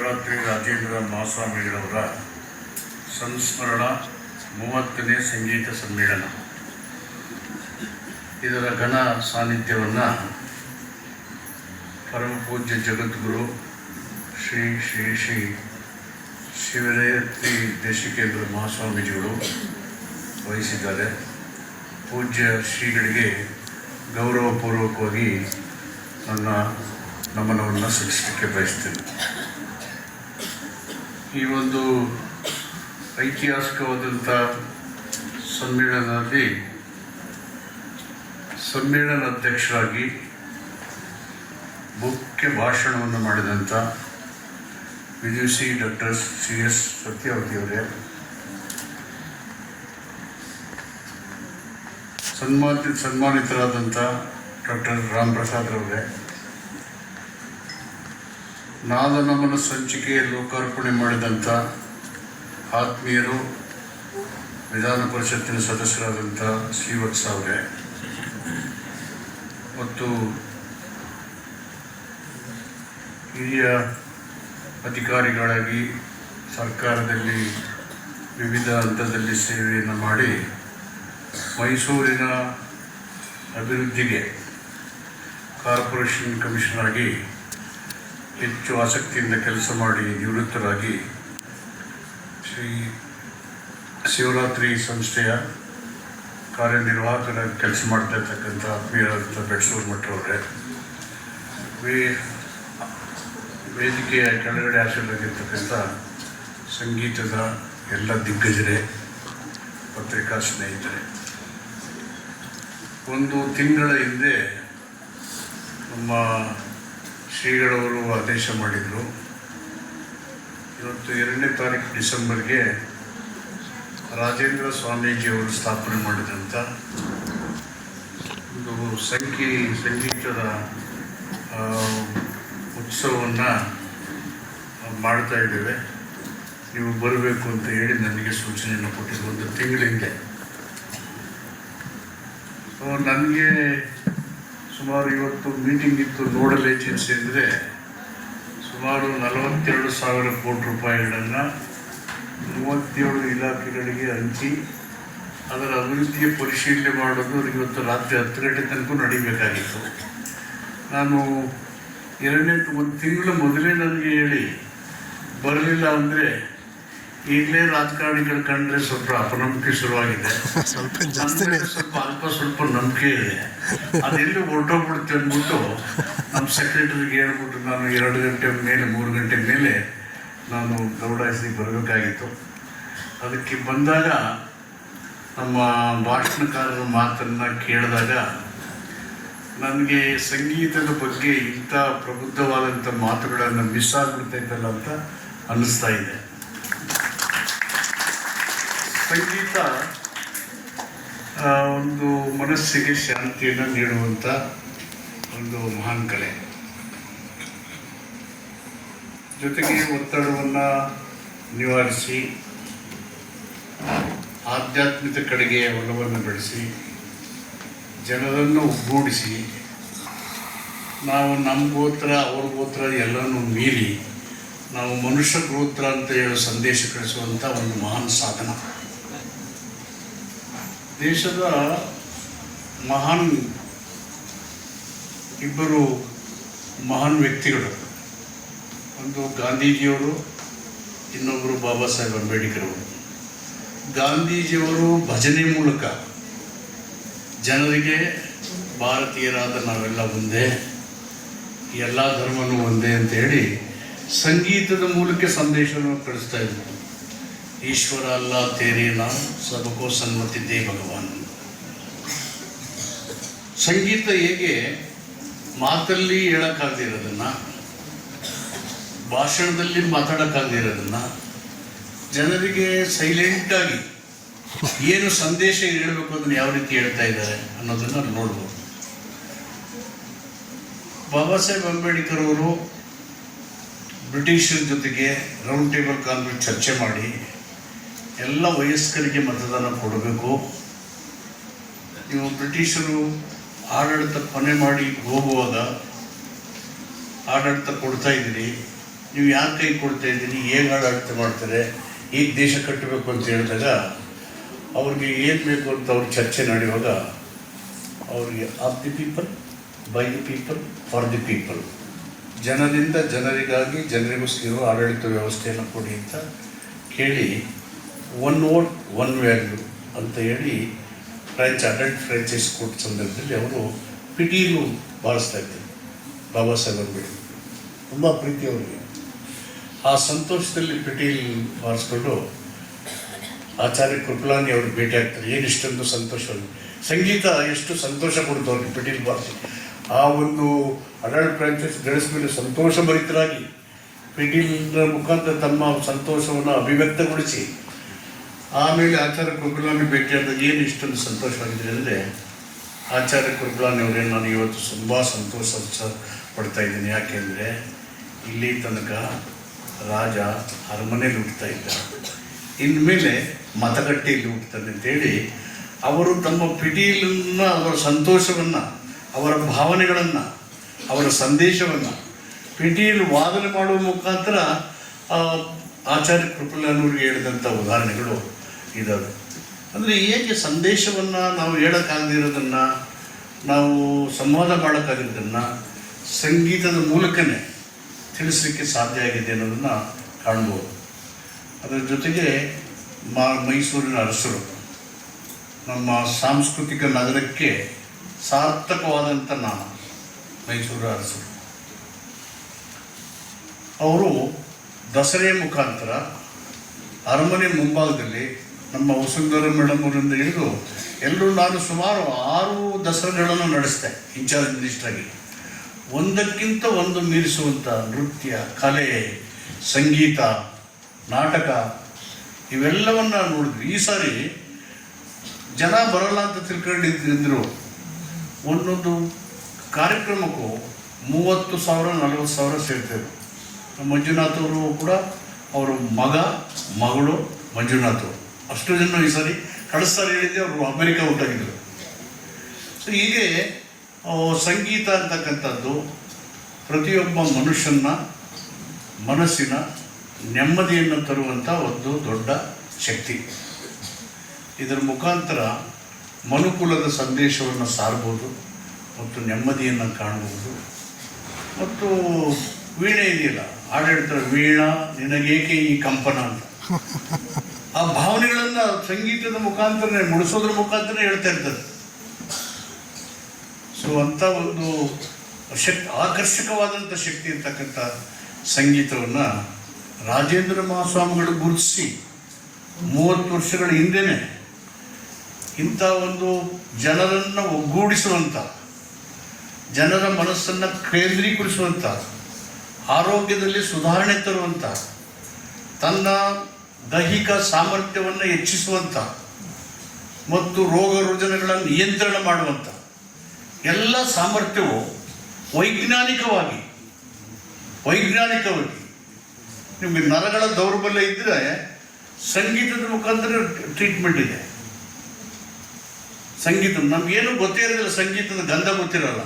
ಶಿವರಾತ್ರಿ ರಾಜೇಂದ್ರ ಮಹಾಸ್ವಾಮಿಗಳವರ ಸಂಸ್ಮರಣ 30ನೇ ಸಂಗೀತ ಸಮ್ಮೇಳನ. ಇದರ ಘನ ಸಾನ್ನಿಧ್ಯವನ್ನು ಪರಮ ಪೂಜ್ಯ ಜಗದ್ಗುರು ಶ್ರೀ ಶ್ರೀ ಶ್ರೀ ಶಿವರಾತ್ರಿ ದೇಶಿಕೇಂದ್ರ ಮಹಾಸ್ವಾಮೀಜಿಗಳು ವಹಿಸಿದ್ದಾರೆ. ಪೂಜ್ಯ ಶ್ರೀಗಳಿಗೆ ಗೌರವಪೂರ್ವಕವಾಗಿ ನನ್ನ ನಮನವನ್ನು ಸಲ್ಲಿಸಲಿಕ್ಕೆ ಬಯಸ್ತೇನೆ. ಈ ಒಂದು ಐತಿಹಾಸಿಕವಾದಂಥ ಸಮ್ಮೇಳನದಲ್ಲಿ ಸಮ್ಮೇಳನ ಅಧ್ಯಕ್ಷರಾಗಿ ಮುಖ್ಯ ಭಾಷಣವನ್ನು ಮಾಡಿದಂಥ ವಿದುಷಿ ಡಾಕ್ಟರ್ CS ಸತ್ಯಾವತಿಯವರೇ, ಸನ್ಮಾನಿತರಾದಂಥ ಡಾಕ್ಟರ್ ರಾಮ್ ಪ್ರಸಾದ್ರವರೇ, ನಾದ ನಮನ ಸಂಚಿಕೆ ಲೋಕಾರ್ಪಣೆ ಮಾಡಿದಂಥ ಆತ್ಮೀಯರು, ವಿಧಾನ ಪರಿಷತ್ತಿನ ಸದಸ್ಯರಾದಂಥ ಶ್ರೀವತ್ಸ ಅವರೇ ಮತ್ತು ಹಿರಿಯ ಅಧಿಕಾರಿಗಳಾಗಿ ಸರ್ಕಾರದಲ್ಲಿ ವಿವಿಧ ಹಂತದಲ್ಲಿ ಸೇವೆಯನ್ನು ಮಾಡಿ ಮೈಸೂರಿನ ಅಭಿವೃದ್ಧಿಗೆ ಕಾರ್ಪೊರೇಷನ್ ಕಮಿಷನರ್ ಆಗಿ ಹೆಚ್ಚು ಆಸಕ್ತಿಯಿಂದ ಕೆಲಸ ಮಾಡಿ ನಿವೃತ್ತರಾಗಿ ಶ್ರೀ ಶಿವರಾತ್ರಿ ಸಂಸ್ಥೆಯ ಕಾರ್ಯನಿರ್ವಾಹಕರಾಗಿ ಕೆಲಸ ಮಾಡ್ತಾ ಇರ್ತಕ್ಕಂಥ ಆತ್ಮೀಯರಾದಂಥ ಬೆಟ್ಸೂರು ಮಠರವರೇ, ವೇದಿಕೆಯ ಕೆಳಗಡೆ ಆಶೀರ್ವಾಗಿರ್ತಕ್ಕಂಥ ಸಂಗೀತದ ಎಲ್ಲ ದಿಗ್ಗಜರೇ, ಪತ್ರಿಕಾ ಸ್ನೇಹಿತರೆ, ಒಂದು ತಿಂಗಳ ಹಿಂದೆ ನಮ್ಮ ಶ್ರೀಗಳವರು ಆದೇಶ ಮಾಡಿದರು. ಇವತ್ತು 2ನೇ ತಾರೀಕು ಡಿಸೆಂಬರ್ಗೆ ರಾಜೇಂದ್ರ ಸ್ವಾಮೀಜಿಯವರು ಸ್ಥಾಪನೆ ಮಾಡಿದಂಥ ಒಂದು ಸಂಗೀತದ ಉತ್ಸವವನ್ನು ಮಾಡ್ತಾ ಇದ್ದೇವೆ. ನೀವು ಬರಬೇಕು ಅಂತ ಹೇಳಿ ನನಗೆ ಸೂಚನೆಯನ್ನು ಕೊಟ್ಟಿದ್ದು ಒಂದು ತಿಂಗಳ ಹಿಂದೆ. ನನಗೆ ಸುಮಾರು ಇವತ್ತು ಮೀಟಿಂಗ್ ಇತ್ತು. ನೋಡಲ್ ಏಜೆನ್ಸಿ ಅಂದರೆ ಸುಮಾರು 42,000 ಕೋಟಿ ರೂಪಾಯಿಗಳನ್ನು 37 ಇಲಾಖೆಗಳಿಗೆ ಹಂಚಿ ಅದರ ಅಭಿವೃದ್ಧಿಯ ಪರಿಶೀಲನೆ ಮಾಡೋದು ಇವತ್ತು ರಾತ್ರಿ 10 ಗಂಟೆ ತನಕ ನಡೀಬೇಕಾಗಿತ್ತು. ನಾನು ಒಂದು ತಿಂಗಳ ಮೊದಲೇ ನನಗೆ ಹೇಳಿ ಬರಲಿಲ್ಲ ಅಂದರೆ ಈಗಲೇ ರಾಜಕಾರಣಿಗಳು ಕಂಡ್ರೆ ಸ್ವಲ್ಪ ಅಪನಂಬಿಕೆ ಶುರುವಾಗಿದೆ. ಸ್ವಲ್ಪ ನಂಬಿಕೆ ಇದೆ, ಅದೆಲ್ಲೂ ಹೊರಟೋಗ್ಬಿಡುತ್ತೆ ಅಂದ್ಬಿಟ್ಟು ನಮ್ಮ ಸೆಕ್ರೆಟರಿಗೆ ಹೇಳ್ಬಿಟ್ಟು ನಾನು 2 ಗಂಟೆ ಮೇಲೆ 3 ಗಂಟೆ ಮೇಲೆ ನಾನು ದೌಡಾಯಿಸಿ ಬರಬೇಕಾಗಿತ್ತು. ಅದಕ್ಕೆ ಬಂದಾಗ ನಮ್ಮ ಭಾಷಣಕಾರರ ಮಾತನ್ನು ಕೇಳಿದಾಗ ನನಗೆ ಸಂಗೀತದ ಬಗ್ಗೆ ಇಂಥ ಪ್ರಬುದ್ಧವಾದಂಥ ಮಾತುಗಳನ್ನು ಮಿಸ್ ಆಗಿಬಿಡ್ತೈತಲ್ಲ ಅಂತ ಅನ್ನಿಸ್ತಾ ಇದೆ. ಸಂಗೀತ ಒಂದು ಮನಸ್ಸಿಗೆ ಶಾಂತಿಯನ್ನು ನೀಡುವಂಥ ಒಂದು ಮಹಾನ್ ಕಲೆ, ಜೊತೆಗೆ ಒತ್ತಡವನ್ನು ನಿವಾರಿಸಿ ಆಧ್ಯಾತ್ಮಿಕ ಕಡೆಗೆ ಒಲವನ್ನು ಬೆಳೆಸಿ ಜನರನ್ನು ಒಗ್ಗೂಡಿಸಿ ನಾವು ನಮ್ಮ ಗೋತ್ರ ಅವ್ರ ಗೋತ್ರ ಎಲ್ಲನೂ ಮೀರಿ ನಾವು ಮನುಷ್ಯ ಗೋತ್ರ ಅಂತ ಹೇಳೋ ಸಂದೇಶ ಕಳಿಸುವಂಥ ಒಂದು ಮಹಾನ್ ಸಾಧನ. ದೇಶದ ಮಹಾನ್ ಇಬ್ಬರು ಮಹಾನ್ ವ್ಯಕ್ತಿಗಳು, ಒಂದು ಗಾಂಧೀಜಿಯವರು, ಇನ್ನೊಬ್ಬರು ಬಾಬಾ ಸಾಹೇಬ್ ಅಂಬೇಡ್ಕರ್ ಅವರು. ಗಾಂಧೀಜಿಯವರು ಭಜನೆ ಮೂಲಕ ಜನರಿಗೆ ಭಾರತೀಯರಾದ ನಾವೆಲ್ಲ ಒಂದೇ, ಎಲ್ಲ ಧರ್ಮನೂ ಒಂದೇ ಅಂತ ಹೇಳಿ ಸಂಗೀತದ ಮೂಲಕ ಸಂದೇಶವನ್ನು ಕಳಿಸ್ತಾ ಇದ್ದರು. ಈಶ್ವರ ಅಲ್ಲ ತೇರಿ ನಾವು ಸಬಕೋ ಸನ್ಮತಿ ದೇ ಭಗವಾನ್. ಸಂಗೀತ ಹೇಗೆ ಮಾತಲ್ಲಿ ಹೇಳೋಕ್ಕಾಗದಿರೋದನ್ನು, ಭಾಷಣದಲ್ಲಿ ಮಾತಾಡೋಕ್ಕಾಗದಿರೋದನ್ನು ಜನರಿಗೆ ಸೈಲೆಂಟಾಗಿ ಏನು ಸಂದೇಶ ಹೇಳಬೇಕು ಅದನ್ನು ಯಾವ ರೀತಿ ಹೇಳ್ತಾ ಇದ್ದಾರೆ ಅನ್ನೋದನ್ನು ನೋಡ್ಬೋದು. ಬಾಬಾ ಸಾಹೇಬ್ ಅಂಬೇಡ್ಕರ್ ಅವರು ಬ್ರಿಟಿಷರ ಜೊತೆಗೆ ರೌಂಡ್ ಟೇಬಲ್ ಕಾನ್ಫರೆನ್ಸ್ ಚರ್ಚೆ ಮಾಡಿ ಎಲ್ಲ ವಯಸ್ಕರಿಗೆ ಮತದಾನ ಕೊಡಬೇಕು, ನೀವು ಬ್ರಿಟಿಷರು ಆಡಳಿತ ಕೊನೆ ಮಾಡಿ ಹೋಗುವಾಗ ಆಡಳಿತ ಕೊಡ್ತಾ ಇದ್ದೀರಿ, ನೀವು ಯಾರು ಕೈ ಕೊಡ್ತಾ ಇದ್ದೀರಿ, ಹೇಗೆ ಆಡಳಿತ ಮಾಡ್ತಾರೆ, ಈಗ ದೇಶ ಕಟ್ಟಬೇಕು ಅಂತ ಹೇಳಿದಾಗ ಅವ್ರಿಗೆ ಏನು ಬೇಕು ಅಂತ ಅವ್ರ ಚರ್ಚೆ ನಡೆಯುವಾಗ ಅವ್ರಿಗೆ of the people, by the people, for the people, ಜನರಿಂದ ಜನರಿಗಾಗಿ ಜನರಿಗೋಸ್ಕರ ಆಡಳಿತ ವ್ಯವಸ್ಥೆಯನ್ನು ಕೊಡಿ ಅಂತ ಕೇಳಿ 1 vote 1 value ಅಂತ ಹೇಳಿ ಅಡಲ್ಟ್ ಫ್ರಾಂಚೈಸ್ ಕೊಟ್ಟ ಸಂದರ್ಭದಲ್ಲಿ ಅವರು ಪಿಟೀಲು ಬಾರಿಸ್ತಾ ಇದ್ದಾರೆ. ಬಾಬಾ ಸಾಹೇಬ್ ಅಂಬೇಡ್ಕರ್ ತುಂಬ ಪ್ರೀತಿ ಅವರಿಗೆ. ಆ ಸಂತೋಷದಲ್ಲಿ ಪಿಟೀಲ್ ಬಾರಿಸ್ಕೊಂಡು ಆಚಾರ್ಯ ಕೃಪಲಾನಿ ಅವ್ರಿಗೆ ಭೇಟಿ ಆಗ್ತಾರೆ. ಏನು ಇಷ್ಟೊಂದು ಸಂತೋಷ, ಸಂಗೀತ ಎಷ್ಟು ಸಂತೋಷ ಕೊಡ್ತು ಅವ್ರಿಗೆ ಪಿಟೀಲ್ ಬಾರಿಸಿ. ಆ ಒಂದು ಅಡಲ್ಟ್ ಫ್ರಾಂಚೈಸ್ ಗಳಿಸಿದ ಮೇಲೆ ಸಂತೋಷಭರಿತರಾಗಿ ಪಿಟೀಲ್ನ ಮುಖಾಂತರ ತಮ್ಮ ಸಂತೋಷವನ್ನು ಅಭಿವ್ಯಕ್ತಗೊಳಿಸಿ ಆಮೇಲೆ ಆಚಾರ್ಯ ಕೃಪಲಾನಿ ಭೇಟಿಯಾದಾಗ ಏನು ಇಷ್ಟೊಂದು ಸಂತೋಷವಾಗಿದೆ ಅಂದರೆ, ಆಚಾರ್ಯ ಕೃಪಲಾನಿ ಅವರೇ, ನಾನು ಇವತ್ತು ತುಂಬ ಸಂತೋಷ ಪಡ್ತಾ ಇದ್ದೀನಿ. ಯಾಕೆಂದರೆ ಇಲ್ಲಿ ತನಕ ರಾಜ ಅರಮನೆಯಲ್ಲಿ ಹುಟ್ಟುತ್ತಾ ಇದ್ದ, ಇನ್ಮೇಲೆ ಮತಗಟ್ಟೆಯಲ್ಲಿ ಹುಟ್ಟುತ್ತಾನೆ ಅಂತೇಳಿ ಅವರು ತಮ್ಮ ಪಿಟೀಲನ್ನು, ಅವರ ಸಂತೋಷವನ್ನು, ಅವರ ಭಾವನೆಗಳನ್ನು, ಅವರ ಸಂದೇಶವನ್ನು ಪಿಟೀಲ್ ವಾದನೆ ಮಾಡುವ ಮುಖಾಂತರ ಆಚಾರ್ಯ ಕೃಪಲಾನಿಯವರಿಗೆ ಹೇಳಿದಂಥ ಉದಾಹರಣೆಗಳು ಇದ್ದಾವೆ. ಅಂದರೆ ಹೇಗೆ ಸಂದೇಶವನ್ನು ನಾವು ಹೇಳೋಕ್ಕಾಗದಿರೋದನ್ನು, ನಾವು ಸಂವಾದ ಮಾಡೋಕ್ಕಾಗಿರೋದನ್ನು ಸಂಗೀತದ ಮೂಲಕನೇ ತಿಳಿಸಲಿಕ್ಕೆ ಸಾಧ್ಯ ಆಗಿದೆ ಅನ್ನೋದನ್ನು ಕಾಣ್ಬೋದು. ಅದರ ಜೊತೆಗೆ ಮೈಸೂರಿನ ಅರಸರು ನಮ್ಮ ಸಾಂಸ್ಕೃತಿಕ ನಗರಕ್ಕೆ ಸಾರ್ಥಕವಾದಂಥ ನಾಮ ಮೈಸೂರು ಅರಸರು. ಅವರು ದಸರೆಯ ಮುಖಾಂತರ ಅರಮನೆ ಮುಂಭಾಗದಲ್ಲಿ ನಮ್ಮ ವಸುಂಧರಾ ಮೇಡಮ್ ಅವರಿಂದ ಹಿಡಿದು ಎಲ್ಲರೂ, ನಾನು ಸುಮಾರು 6 ದಸರೆಗಳನ್ನು ನಡೆಸಿದೆ ಇನ್ಚಾರ್ಜ್ ಮಿನಿಸ್ಟ್ರಾಗಿ. ಒಂದಕ್ಕಿಂತ ಒಂದು ಮೀರಿಸುವಂಥ ನೃತ್ಯ, ಕಲೆ, ಸಂಗೀತ, ನಾಟಕ ಇವೆಲ್ಲವನ್ನು ನೋಡಿದ್ವಿ. ಈ ಸಾರಿ ಜನ ಬರಲ್ಲ ಅಂತ ತಿಳ್ಕೊಂಡಿದ್ರು. ಒಂದೊಂದು ಕಾರ್ಯಕ್ರಮಕ್ಕೂ 30,000 40,000 ಸೇರ್ತಿದ್ರು. ಮಂಜುನಾಥ್ ಅವರು ಕೂಡ, ಅವರು ಮಗಳು ಮಂಜುನಾಥ್ ಅವರು, ಅಷ್ಟು ಜನ ಈ ಸಾರಿ ಕಳೆದ ಸಾರಿ ಹೇಳಿದ್ದೆ ಅವರು ಅಮೆರಿಕ ಹೊರಟಾಗಿದ್ದರು. ಸೊ ಹೀಗೆ ಸಂಗೀತ ಅಂತಕ್ಕಂಥದ್ದು ಪ್ರತಿಯೊಬ್ಬ ಮನುಷ್ಯನ ಮನಸ್ಸಿನ ನೆಮ್ಮದಿಯನ್ನು ತರುವಂಥ ಒಂದು ದೊಡ್ಡ ಶಕ್ತಿ. ಇದರ ಮುಖಾಂತರ ಮನುಕುಲದ ಸಂದೇಶವನ್ನು ಸಾರ್ಬೋದು ಮತ್ತು ನೆಮ್ಮದಿಯನ್ನು ಕಾಣಬಹುದು. ಮತ್ತು ವೀಣೆ ಇದೆಯಲ್ಲ, ಹಾಡು ಹೇಳ್ತಾರೆ, ವೀಣಾ ನಿನಗೇಕೆ ಈ ಕಂಪನ ಅಂತ. ಆ ಭಾವನೆಗಳನ್ನು ಸಂಗೀತದ ಮುಖಾಂತರ ಮುಡಿಸೋದ್ರ ಮುಖಾಂತರ ಹೇಳ್ತಾ ಇರ್ತಾರೆ. ಸೊ ಅಂಥ ಒಂದು ಆಕರ್ಷಕವಾದಂಥ ಶಕ್ತಿ ಇರ್ತಕ್ಕಂಥ ಸಂಗೀತವನ್ನು ರಾಜೇಂದ್ರ ಮಹಾಸ್ವಾಮಿಗಳು ಗುರುತಿಸಿ 30 ವರ್ಷಗಳ ಹಿಂದೆಯೇ ಇಂಥ ಒಂದು ಜನರನ್ನು ಒಗ್ಗೂಡಿಸುವಂಥ, ಜನರ ಮನಸ್ಸನ್ನು ಕೇಂದ್ರೀಕರಿಸುವಂಥ, ಆರೋಗ್ಯದಲ್ಲಿ ಸುಧಾರಣೆ ತರುವಂಥ, ತನ್ನ ದೈಹಿಕ ಸಾಮರ್ಥ್ಯವನ್ನು ಹೆಚ್ಚಿಸುವಂಥ ಮತ್ತು ರೋಗ ರುಜಿನಗಳನ್ನು ನಿಯಂತ್ರಣ ಮಾಡುವಂಥ ಎಲ್ಲ ಸಾಮರ್ಥ್ಯವು ವೈಜ್ಞಾನಿಕವಾಗಿ ನಿಮಗೆ ನರಗಳ ದೌರ್ಬಲ್ಯ ಇದ್ದರೆ ಸಂಗೀತದ ಮುಖಾಂತರ ಟ್ರೀಟ್ಮೆಂಟ್ ಇದೆ. ಸಂಗೀತ ನಮಗೇನು ಗೊತ್ತೇ ಇರೋದಿಲ್ಲ, ಸಂಗೀತದ ಗಂಧ ಗೊತ್ತಿರೋಲ್ಲ.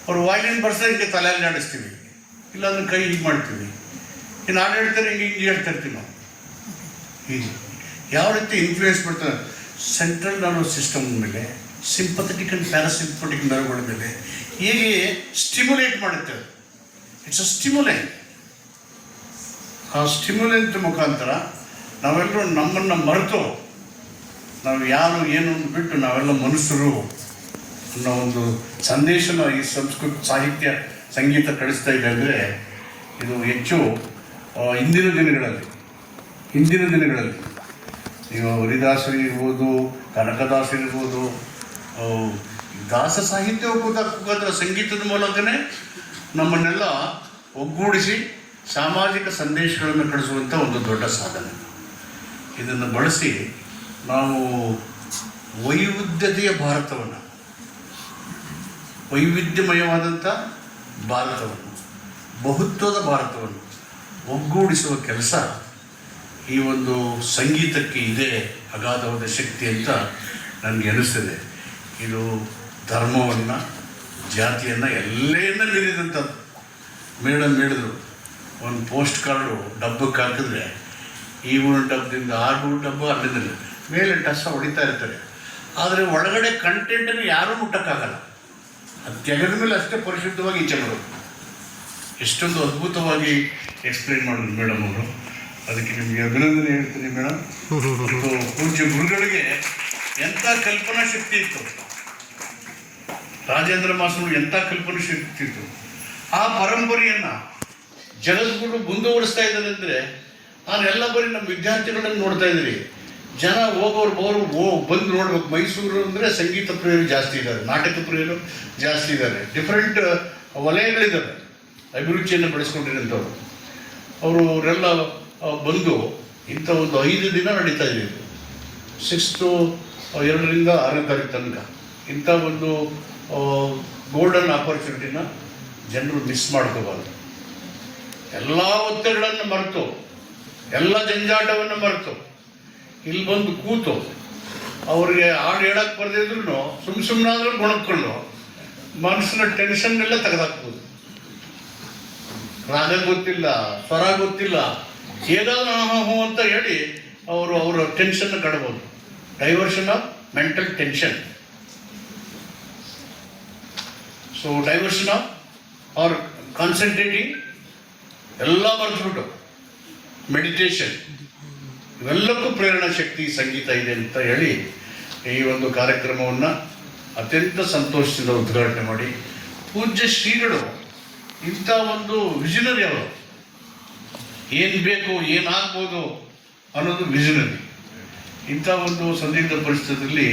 ಅವ್ರು ವಾಯ್ಲಿನ್ ಬರ್ಸ ಹಿಂಗೆ ತಲೆಯಲ್ಲಿ ಆಡಿಸ್ತೀವಿ, ಇಲ್ಲಾಂದ್ರೆ ಕೈ ಹೀಗೆ ಮಾಡ್ತೀವಿ, ಇನ್ನು ಹಾಡು ಹೇಳ್ತಾರೆ ಹಿಂಗೆ ಹೇಳ್ತಾ ಇರ್ತೀವಿ ನಾವು. ಹೀಗೆ ಯಾವ ರೀತಿ ಇನ್ಫ್ಲೂಯೆನ್ಸ್ ಮಾಡ್ತಾರೆ ಸೆಂಟ್ರಲ್ ನರ್ವಸ್ ಸಿಸ್ಟಮ್ ಮೇಲೆ, ಸಿಂಪಥೆಟಿಕ್ ಆ್ಯಂಡ್ ಪ್ಯಾರಾಸಿಂಪಥೆಟಿಕ್ ನರ್ವ್ಗಳ ಮೇಲೆ ಹೇಗೆ ಸ್ಟಿಮ್ಯುಲೇಟ್ ಮಾಡುತ್ತೆ. It's a stimulant. ಆ ಸ್ಟಿಮ್ಯುಲೆಂಟ್ ಮುಖಾಂತರ ನಾವೆಲ್ಲರೂ ನಮ್ಮನ್ನು ಮರೆತು, ನಾವು ಯಾರು ಏನು ಬಿಟ್ಟು ನಾವೆಲ್ಲ ಮನುಷ್ಯರು ಅನ್ನೋ ಒಂದು ಸಂದೇಶನ ಈ ಸಂಸ್ಕೃತ ಸಾಹಿತ್ಯ ಸಂಗೀತ ಕಳಿಸ್ತಾ ಇದೆ. ಅಂದರೆ ಇದು ಹೆಚ್ಚು ಹಿಂದಿನ ದಿನಗಳಲ್ಲಿ ನೀವು ಹರಿದಾಸರು ಇರ್ಬೋದು, ಕನಕದಾಸರು ಇರ್ಬೋದು, ದಾಸ ಸಾಹಿತ್ಯ ಮುಖಾಂತರ ಸಂಗೀತದ ಮೂಲಕನೇ ನಮ್ಮನ್ನೆಲ್ಲ ಒಗ್ಗೂಡಿಸಿ ಸಾಮಾಜಿಕ ಸಂದೇಶಗಳನ್ನು ಕಳಿಸುವಂಥ ಒಂದು ದೊಡ್ಡ ಸಾಧನೆ. ಇದನ್ನು ಬಳಸಿ ನಾವು ವೈವಿಧ್ಯಮಯವಾದಂಥ ಭಾರತವನ್ನು, ಬಹುತ್ವದ ಭಾರತವನ್ನು ಒಗ್ಗೂಡಿಸುವ ಕೆಲಸ ಈ ಒಂದು ಸಂಗೀತಕ್ಕೆ ಇದೆ ಅಗಾಧವಾದ ಶಕ್ತಿ ಅಂತ ನನಗೆ ಅನಿಸ್ತದೆ. ಇದು ಧರ್ಮವನ್ನು, ಜಾತಿಯನ್ನು ಎಲ್ಲೆಯಿಂದ ಮೀರಿದಂಥದ್ದು. ಮೇಡಮ್ ಹೇಳಿದ್ರು, ಒಂದು ಪೋಸ್ಟ್ ಕಾರ್ಡು ಡಬ್ಬಕ್ಕೆ ಹಾಕಿದ್ರೆ ಈ ಊರಿನ ಡಬ್ಬದಿಂದ ಆ ಊರಿನ ಡಬ್ಬ ಅಲ್ಲಿಂದ ಮೇಲೆ ಟಸ ಹೊಡಿತಾ ಇರ್ತಾರೆ. ಆದರೆ ಒಳಗಡೆ ಕಂಟೆಂಟನ್ನು ಯಾರೂ ಮುಟ್ಟಕ್ಕಾಗಲ್ಲ. ಅದು ತೆಗೆದ ಮೇಲೆ ಅಷ್ಟೇ ಪರಿಶುದ್ಧವಾಗಿ ಈಚೆ ಬರೋದು. ಎಷ್ಟೊಂದು ಅದ್ಭುತವಾಗಿ ಎಕ್ಸ್ಪ್ಲೈನ್ ಮಾಡಿದ್ರು ಮೇಡಮ್ ಅವರು. ಅದಕ್ಕೆ ನಿಮಗೆ ಅಭಿನಂದನೆ ಹೇಳ್ತೀನಿ ಮೇಡಮ್. ಮತ್ತು ಪೂಜ್ಯ ಗುರುಗಳಿಗೆ ಎಂಥ ಕಲ್ಪನಾ ಶಕ್ತಿ ಇತ್ತು, ರಾಜೇಂದ್ರ ಮಾಸ್ಟರ್ ಎಂಥ ಕಲ್ಪನಾ ಶಕ್ತಿ ಇತ್ತು. ಆ ಪರಂಪರೆಯನ್ನು ಜಗದ್ಗುರು ಮುಂದುವರಿಸ್ತಾ ಇದ್ದಾರೆ ಅಂದರೆ ನಾನು ಎಲ್ಲ ಬರೀ ನಮ್ಮ ವಿದ್ಯಾರ್ಥಿಗಳನ್ನು ನೋಡ್ತಾ ಇದ್ದೀರಿ. ಜನ ಹೋಗೋರು ಬಂದು ನೋಡ್ಬೇಕು. ಮೈಸೂರು ಅಂದರೆ ಸಂಗೀತ ಪ್ರಿಯರು ಜಾಸ್ತಿ ಇದ್ದಾರೆ, ನಾಟಕ ಪ್ರಿಯರು ಜಾಸ್ತಿ ಇದ್ದಾರೆ, ಡಿಫ್ರೆಂಟ್ ವಲಯಗಳಿದ್ದಾವೆ ಅಭಿರುಚಿಯನ್ನು ಬೆಳೆಸ್ಕೊಂಡಿರೋಂಥವ್ರು. ಅವರೆಲ್ಲ ಬಂದು ಇಂಥ ಒಂದು 5 ದಿನ ನಡೀತಾ ಇದೆ. 6th 2ರಿಂದ 6ನೇ ತಾರೀಕು ತನಕ ಇಂಥ ಒಂದು ಗೋಲ್ಡನ್ ಆಪರ್ಚುನಿಟಿನ ಜನರು ಮಿಸ್ ಮಾಡ್ಕೋಬಾರ್ದು. ಎಲ್ಲ ಒತ್ತಡಗಳನ್ನು ಮರೆತು, ಎಲ್ಲ ಜಂಜಾಟವನ್ನು ಮರೆತು ಇಲ್ಲಿ ಬಂದು ಕೂತು ಅವ್ರಿಗೆ ಹಾಡು ಹೇಳಕ್ಕೆ ಬರ್ದಿದ್ರು ಸುಮ್ಮನಾದ್ರೂ ಗುಣಕ್ಕೊಂಡು ಮನಸ್ಸಿನ ಟೆನ್ಷನ್ನೆಲ್ಲ ತೆಗೆದಾಕ್ಬೋದು. ರಾಗ ಗೊತ್ತಿಲ್ಲ, ಸ್ವರ ಗೊತ್ತಿಲ್ಲ, ಏನಾದರೂ ಹೂ ಅಂತ ಹೇಳಿ ಅವರ ಟೆನ್ಷನ್ ಕಡ್ಬೋದು. Diversion of mental tension. So diversion of or concentrating ಎಲ್ಲ ಮರೆತುಬಿಟ್ಟು ಮೆಡಿಟೇಷನ್, ಇವೆಲ್ಲಕ್ಕೂ ಪ್ರೇರಣಾ ಶಕ್ತಿ ಸಂಗೀತ ಇದೆ ಅಂತ ಹೇಳಿ ಈ ಒಂದು ಕಾರ್ಯಕ್ರಮವನ್ನು ಅತ್ಯಂತ ಸಂತೋಷದಿಂದ ಉದ್ಘಾಟನೆ ಮಾಡಿ, ಪೂಜ್ಯ ಶ್ರೀಗಳು ಇಂಥ ಒಂದು ವಿಷನರಿ ಅವರು, ಏನು ಬೇಕು ಏನಾಗ್ಬೋದು ಅನ್ನೋದು ವಿಷನರಿ. ಇಂಥ ಒಂದು ಸಂದಿಗ್ಧ ಪರಿಸ್ಥಿತಿಯಲ್ಲಿ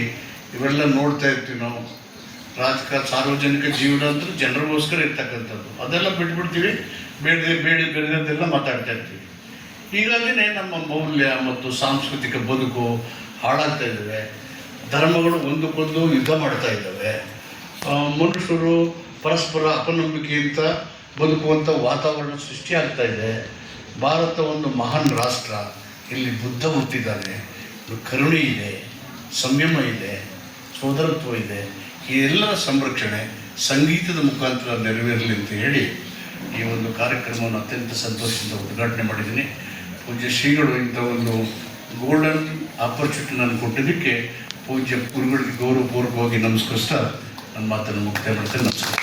ಇವೆಲ್ಲ ನೋಡ್ತಾ ಇರ್ತೀವಿ ನಾವು. ಸಾರ್ವಜನಿಕ ಜೀವನ ಅಂದ್ರೆ ಜನರಿಗೋಸ್ಕರ ಇರ್ತಕ್ಕಂಥದ್ದು, ಅದೆಲ್ಲ ಬಿಟ್ಬಿಡ್ತೀವಿ, ಬೇಡದೆಲ್ಲ ಮಾತಾಡ್ತಾ ಇರ್ತೀವಿ. ಹೀಗಾಗಿನೇ ನಮ್ಮ ಮೌಲ್ಯ ಮತ್ತು ಸಾಂಸ್ಕೃತಿಕ ಬದುಕು ಹಾಳಾಗ್ತಾ ಇದ್ದಾವೆ. ಧರ್ಮಗಳು ಒಂದಕ್ಕೊಂದು ಯುದ್ಧ ಮಾಡ್ತಾ ಇದ್ದಾವೆ. ಮನುಷ್ಯರು ಪರಸ್ಪರ ಅಪನಂಬಿಕೆಯಿಂದ ಬದುಕುವಂಥ ವಾತಾವರಣ ಸೃಷ್ಟಿಯಾಗ್ತಾ ಇದೆ. ಭಾರತ ಒಂದು ಮಹಾನ್ ರಾಷ್ಟ್ರ. ಇಲ್ಲಿ ಬುದ್ಧ ಹುಟ್ಟಿದ್ದಾನೆ, ಕರುಣೆ ಇದೆ, ಸಂಯಮ ಇದೆ, ಸೋದರತ್ವ ಇದೆ. ಈ ಎಲ್ಲರ ಸಂರಕ್ಷಣೆ ಸಂಗೀತದ ಮುಖಾಂತರ ನೆರವೇರಲಿ ಅಂತ ಹೇಳಿ ಈ ಒಂದು ಕಾರ್ಯಕ್ರಮವನ್ನು ಅತ್ಯಂತ ಸಂತೋಷದಿಂದ ಉದ್ಘಾಟನೆ ಮಾಡಿದ್ದೀನಿ. ಪೂಜ್ಯ ಶ್ರೀಗಳು ಇಂಥ ಒಂದು ಗೋಲ್ಡನ್ ಆಪರ್ಚುನಿಟಿ ನಾನು ಕೊಟ್ಟಿದ್ದಕ್ಕೆ ಪೂಜ್ಯ ಗುರುಗಳಿಗೆ ಗೌರವಪೂರ್ವಕವಾಗಿ ನಮಸ್ಕರಿಸ್ತಾ ನನ್ನ ಮಾತನ್ನು ಮುಕ್ತಾಯ ಮಾಡ್ತೇನೆ. ನಮಸ್ಕಾರ.